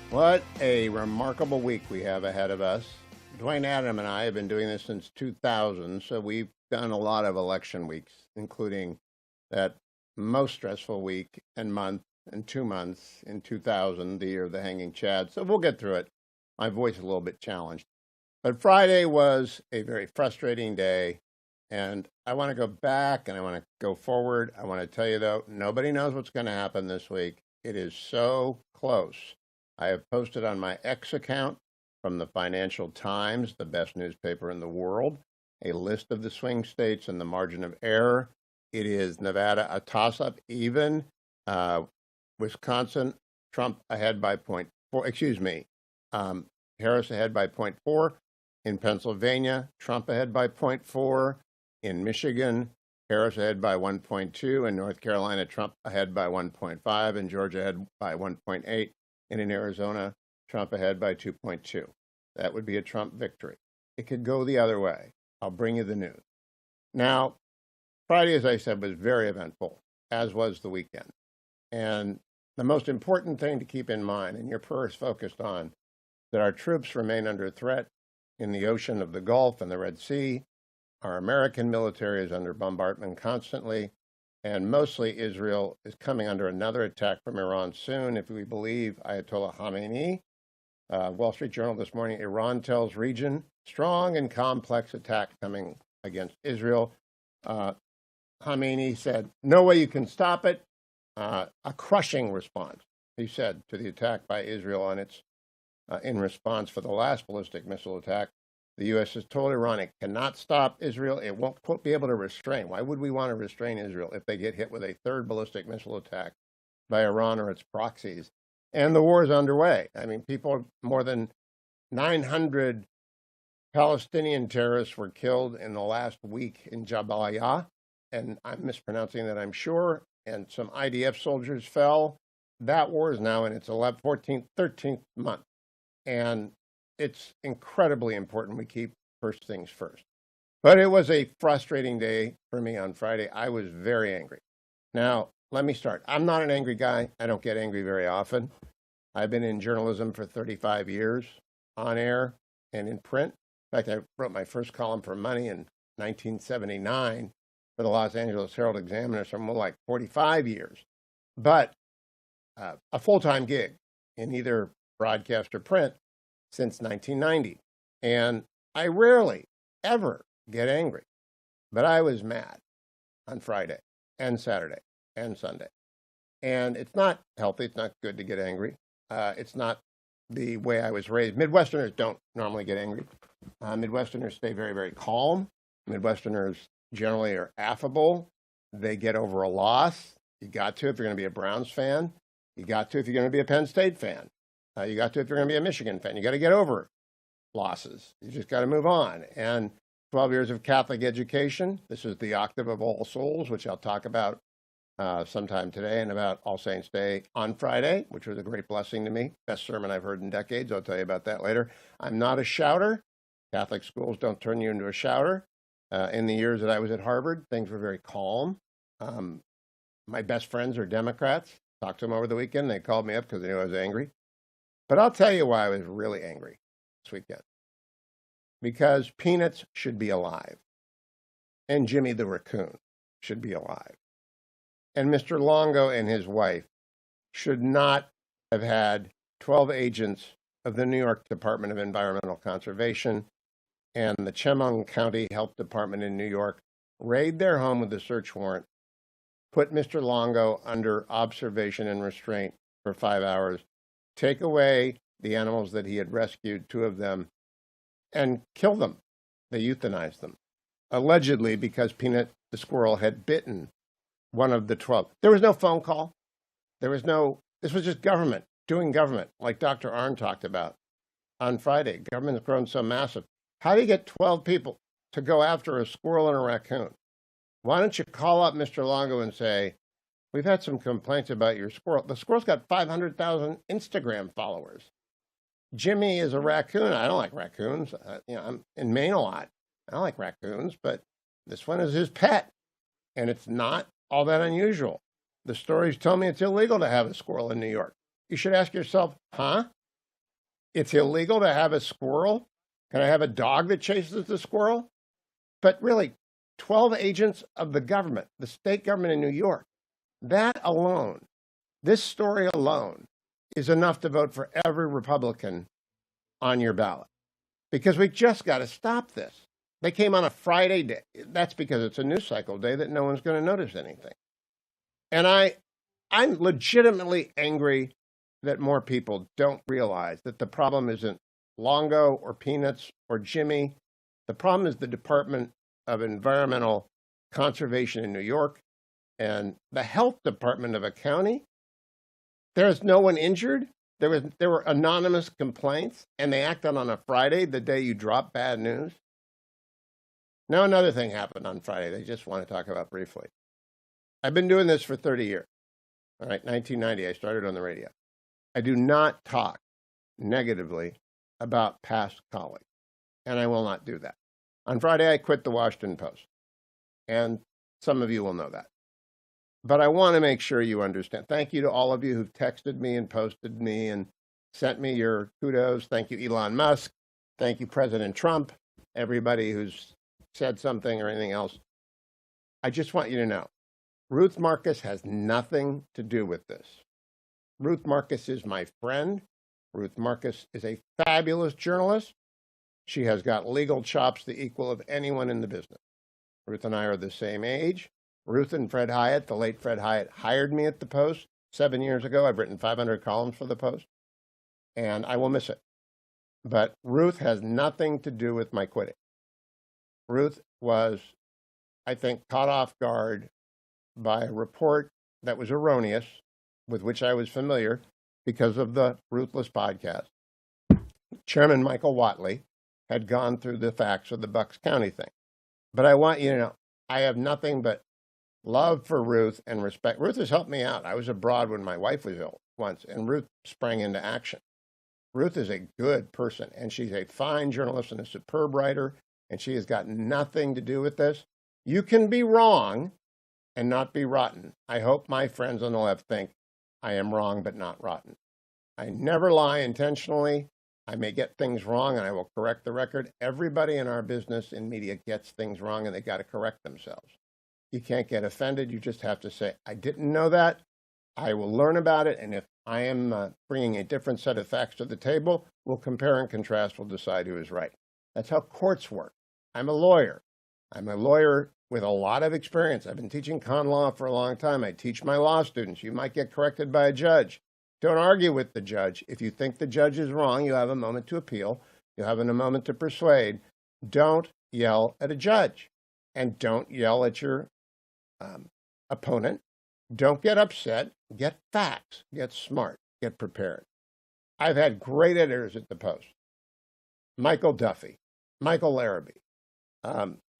What a remarkable week we have ahead of us. Dwayne Adam and I have been doing this since 2000, so we've done a lot of election weeks, including that most stressful week and month and 2 months in 2000, the year of the hanging Chad. So we'll get through it. My voice is a little bit challenged. But Friday was a very frustrating day, and I want to go back and I want to go forward. I want to tell you, though, nobody knows what's going to happen this week. It is so close. I have posted on my X account from the Financial Times, the best newspaper in the world, a list of the swing states and the margin of error. It is Nevada, a toss-up even. Wisconsin, Trump ahead by 0.4. Harris ahead by 0.4. In Pennsylvania, Trump ahead by 0.4. In Michigan, Harris ahead by 1.2. In North Carolina, Trump ahead by 1.5. In Georgia ahead by 1.8. And in Arizona, Trump ahead by 2.2. That would be a Trump victory. It could go the other way. I'll bring you the news. Now, Friday, as I said, was very eventful, as was the weekend. And the most important thing to keep in mind, and your prayer is focused on, that our troops remain under threat in the ocean of the Gulf and the Red Sea. Our American military is under bombardment constantly. And mostly Israel is coming under another attack from Iran soon, if we believe Ayatollah Khamenei. Wall Street Journal this morning, Iran tells region, strong and complex attack coming against Israel. Khamenei said, no way you can stop it. A crushing response, he said, to the attack by Israel on its in response for the last ballistic missile attack. The U.S. has told Iran it cannot stop Israel. It won't be able to restrain. Why would we want to restrain Israel if they get hit with a third ballistic missile attack by Iran or its proxies? And the war is underway. I mean, more than 900 Palestinian terrorists were killed in the last week in Jabalia. And I'm mispronouncing that, I'm sure. And some IDF soldiers fell. That war is now in its 11th, 14th, 13th month. And it's incredibly important we keep first things first. But it was a frustrating day for me on Friday. I was very angry. Now, let me start. I'm not an angry guy. I don't get angry very often. I've been in journalism for 35 years, on air and in print. In fact, I wrote my first column for Money in 1979 for the Los Angeles Herald Examiner, so more like 45 years. But a full-time gig in either broadcast or print since 1990. And I rarely, ever get angry. But I was mad on Friday and Saturday and Sunday. And it's not healthy. It's not good to get angry. It's not the way I was raised. Midwesterners don't normally get angry. Midwesterners stay very, very calm. Midwesterners generally are affable. They get over a loss. You got to if you're going to be a Browns fan. You got to if you're going to be a Penn State fan. You got to if you're going to be a Michigan fan. You got to get over losses. You just got to move on. And 12 years of Catholic education. This is the Octave of All Souls, which I'll talk about sometime today, and about All Saints Day on Friday, which was a great blessing to me. Best sermon I've heard in decades. I'll tell you about that later. I'm not a shouter. Catholic schools don't turn you into a shouter. In the years that I was at Harvard, things were very calm. My best friends are Democrats. Talked to them over the weekend. They called me up because they knew I was angry. But I'll tell you why I was really angry this weekend. Because Peanuts should be alive. And Jimmy the Raccoon should be alive. And Mr. Longo and his wife should not have had 12 agents of the New York Department of Environmental Conservation and the Chemung County Health Department in New York raid their home with a search warrant, put Mr. Longo under observation and restraint for 5 hours, take away the animals that he had rescued, 2 of them, and kill them. They euthanized them, allegedly because Peanut the squirrel had bitten one of the 12. There was no phone call. This was just government, doing government, like Dr. Arnn talked about on Friday. Government's grown so massive. How do you get 12 people to go after a squirrel and a raccoon? Why don't you call up Mr. Longo and say, we've had some complaints about your squirrel. The squirrel's got 500,000 Instagram followers. Jimmy is a raccoon. I don't like raccoons. I'm in Maine a lot. I don't like raccoons, but this one is his pet, and it's not all that unusual. The stories tell me it's illegal to have a squirrel in New York. You should ask yourself, huh? It's illegal to have a squirrel. Can I have a dog that chases the squirrel? But really, 12 agents of the government, the state government in New York, that alone, this story alone, is enough to vote for every Republican on your ballot. Because we just got to stop this. They came on a Friday day. That's because it's a news cycle day that no one's going to notice anything. And I'm legitimately angry that more people don't realize that the problem isn't Longo or Peanuts or Jimmy. The problem is the Department of Environmental Conservation in New York and the health department of a county. There's no one injured. There were anonymous complaints, and they acted on a Friday, the day you drop bad news. Now another thing happened on Friday they just want to talk about briefly. I've been doing this for 30 years. All right, 1990, I started on the radio. I do not talk negatively about past colleagues, and I will not do that. On Friday, I quit the Washington Post, and some of you will know that. But I want to make sure you understand. Thank you to all of you who've texted me and posted me and sent me your kudos. Thank you, Elon Musk. Thank you, President Trump, everybody who's said something or anything else. I just want you to know, Ruth Marcus has nothing to do with this. Ruth Marcus is my friend. Ruth Marcus is a fabulous journalist. She has got legal chops the equal of anyone in the business. Ruth and I are the same age. Ruth and Fred Hyatt, the late Fred Hyatt, hired me at the Post 7 years ago. I've written 500 columns for the Post, and I will miss it. But Ruth has nothing to do with my quitting. Ruth was, I think, caught off guard by a report that was erroneous, with which I was familiar because of the Ruthless podcast. Chairman Michael Whatley had gone through the facts of the Bucks County thing. But I want you to know, I have nothing but love for Ruth and respect. Ruth has helped me out. I was abroad when my wife was ill once, and Ruth sprang into action. Ruth is a good person, and she's a fine journalist and a superb writer, and she has got nothing to do with this. You can be wrong and not be rotten. I hope my friends on the left think I am wrong but not rotten. I never lie intentionally. I may get things wrong, and I will correct the record. Everybody in our business in media gets things wrong, and they got to correct themselves. You can't get offended. You just have to say, I didn't know that. I will learn about it, and if I am bringing a different set of facts to the table, we'll compare and contrast. We'll decide who is right. That's how courts work. I'm a lawyer. I'm a lawyer with a lot of experience. I've been teaching con law for a long time. I teach my law students. You might get corrected by a judge. Don't argue with the judge. If you think the judge is wrong, you have a moment to appeal. You have a moment to persuade. Don't yell at a judge, and don't yell at your opponent. Don't get upset. Get facts. Get smart. Get prepared. I've had great editors at the Post. Michael Duffy, Michael Larrabee,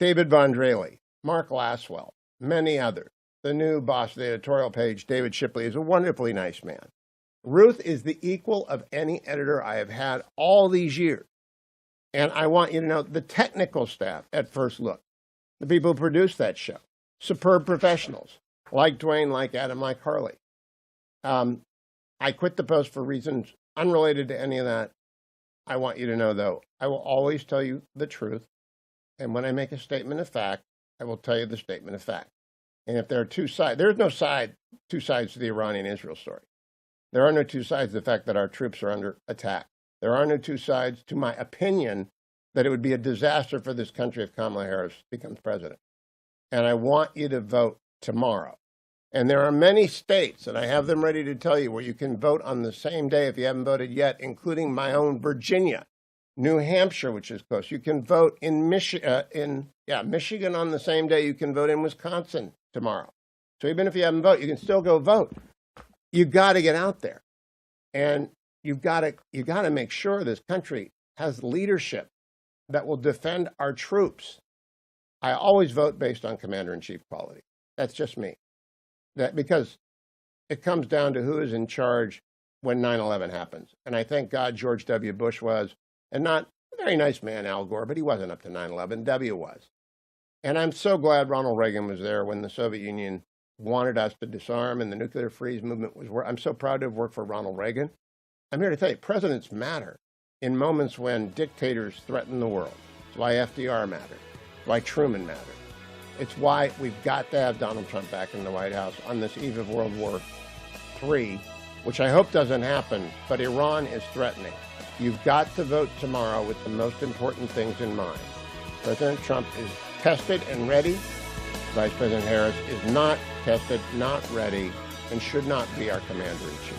David Vondrelli, Mark Laswell, many others. The new boss of the editorial page, David Shipley, is a wonderfully nice man. Ruth is the equal of any editor I have had all these years. And I want you to know the technical staff at First Look, the people who produce that show, superb professionals like Dwayne, like Adam, like Harley. I quit the Post for reasons unrelated to any of that. I want you to know, though, I will always tell you the truth. And when I make a statement of fact, I will tell you the statement of fact. And if there are two sides, there's no two sides to the Iranian-Israel story. There are no two sides to the fact that our troops are under attack. There are no two sides to my opinion that it would be a disaster for this country if Kamala Harris becomes president. And I want you to vote tomorrow. And there are many states, and I have them ready to tell you, where you can vote on the same day if you haven't voted yet, including my own Virginia, New Hampshire, which is close. You can vote in Michigan on the same day. You can vote in Wisconsin tomorrow. So even if you haven't voted, you can still go vote. You've got to get out there, and you've got to make sure this country has leadership that will defend our troops. I always vote based on commander-in-chief quality. That's just me. That because it comes down to who is in charge when 9/11 happens. And I thank God George W. Bush was, and not a very nice man, Al Gore, but he wasn't up to 9/11. W was. And I'm so glad Ronald Reagan was there when the Soviet Union wanted us to disarm and the nuclear freeze movement was. I'm so proud to have worked for Ronald Reagan. I'm here to tell you, presidents matter. in moments when dictators threaten the world. It's why FDR mattered. It's why Truman mattered. It's why we've got to have Donald Trump back in the White House on this eve of World War III, which I hope doesn't happen, but Iran is threatening. You've got to vote tomorrow with the most important things in mind. President Trump is tested and ready. Vice President Harris is not tested, not ready, and should not be our commander-in-chief.